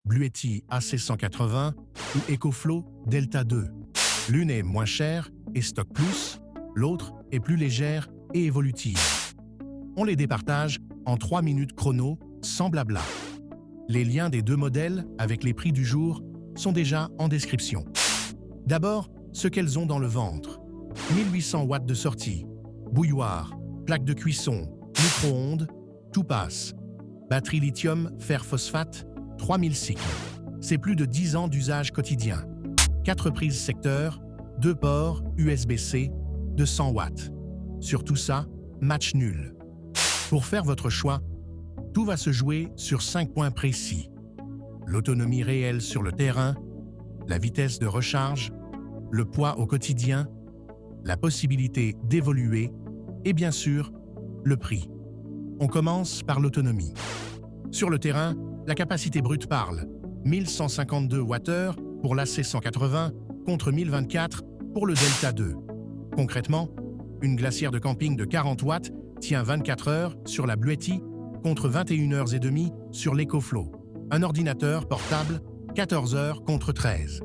Bluetti AC180 ou EcoFlow Delta 2. L'une est moins chère et stocke plus, l'autre est plus légère et évolutive. On les départage en 3 minutes chrono, sans blabla. Les liens des deux modèles avec les prix du jour sont déjà en description. D'abord, ce qu'elles ont dans le ventre. 1800 watts de sortie, bouilloire, plaque de cuisson, micro-ondes, tout passe. Batterie lithium, fer phosphate, 3000 cycles. C'est plus de 10 ans d'usage quotidien. 4 prises secteur, 2 ports USB-C de 100 watts. Sur tout ça, match nul. Pour faire votre choix, tout va se jouer sur 5 points précis. L'autonomie réelle sur le terrain, la vitesse de recharge, le poids au quotidien, la possibilité d'évoluer et bien sûr, le prix. On commence par l'autonomie. Sur le terrain, la capacité brute parle. 1152 Wh pour l'AC180 contre 1024 pour le Delta 2. Concrètement, une glacière de camping de 40 watts tient 24 heures sur la Bluetti contre 21 heures et demie sur l'EcoFlow. Un ordinateur portable, 14 heures contre 13.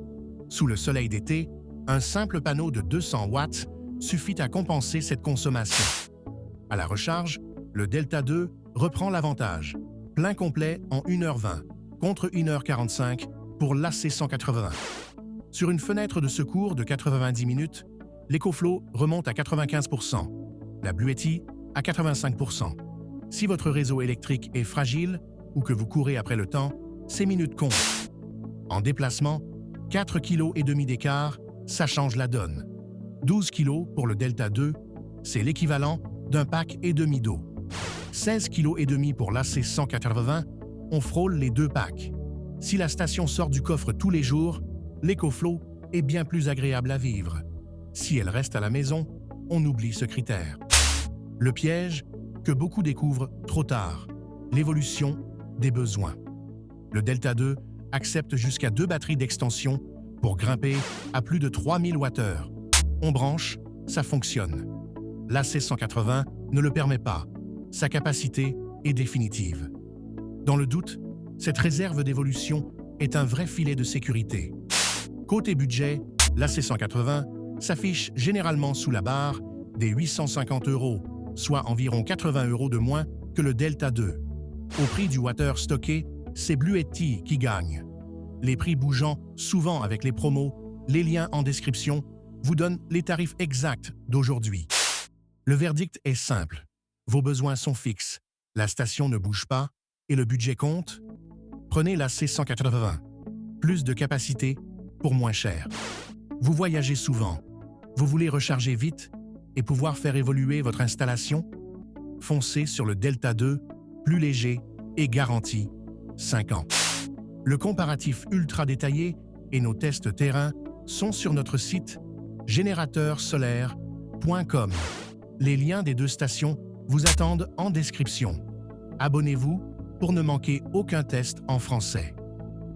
Sous le soleil d'été, un simple panneau de 200 watts suffit à compenser cette consommation. À la recharge, le Delta 2 reprend l'avantage. Plein complet en 1h20 contre 1h45 pour l'AC180. Sur une fenêtre de secours de 90 minutes, l'EcoFlow remonte à 95%, la Bluetti à 85%. Si votre réseau électrique est fragile ou que vous courez après le temps, ces minutes comptent. En déplacement, 4,5 kg d'écart, ça change la donne. 12 kg pour le Delta 2, c'est l'équivalent d'un pack et demi d'eau. 16,5 kg pour l'AC180, on frôle les 2 packs. Si la station sort du coffre tous les jours, l'EcoFlow est bien plus agréable à vivre. Si elle reste à la maison, on oublie ce critère. Le piège que beaucoup découvrent trop tard, l'évolution des besoins. Le Delta 2 accepte jusqu'à 2 batteries d'extension pour grimper à plus de 3000 Wh. On branche, ça fonctionne. L'AC180 ne le permet pas. Sa capacité est définitive. Dans le doute, cette réserve d'évolution est un vrai filet de sécurité. Côté budget, l'AC180 s'affiche généralement sous la barre des 850 €, soit environ 80 € de moins que le Delta 2. Au prix du water stocké, c'est Bluetti qui gagne. Les prix bougeant souvent avec les promos, les liens en description vous donnent les tarifs exacts d'aujourd'hui. Le verdict est simple. Vos besoins sont fixes, la station ne bouge pas et le budget compte. Prenez la C180. Plus de capacité pour moins cher. Vous voyagez souvent. Vous voulez recharger vite et pouvoir faire évoluer votre installation? Foncez sur le Delta 2, plus léger et garanti 5 ans. Le comparatif ultra détaillé et nos tests terrain sont sur notre site générateursolaire.com. Les liens des 2 stations vous attendent en description. Abonnez-vous pour ne manquer aucun test en français.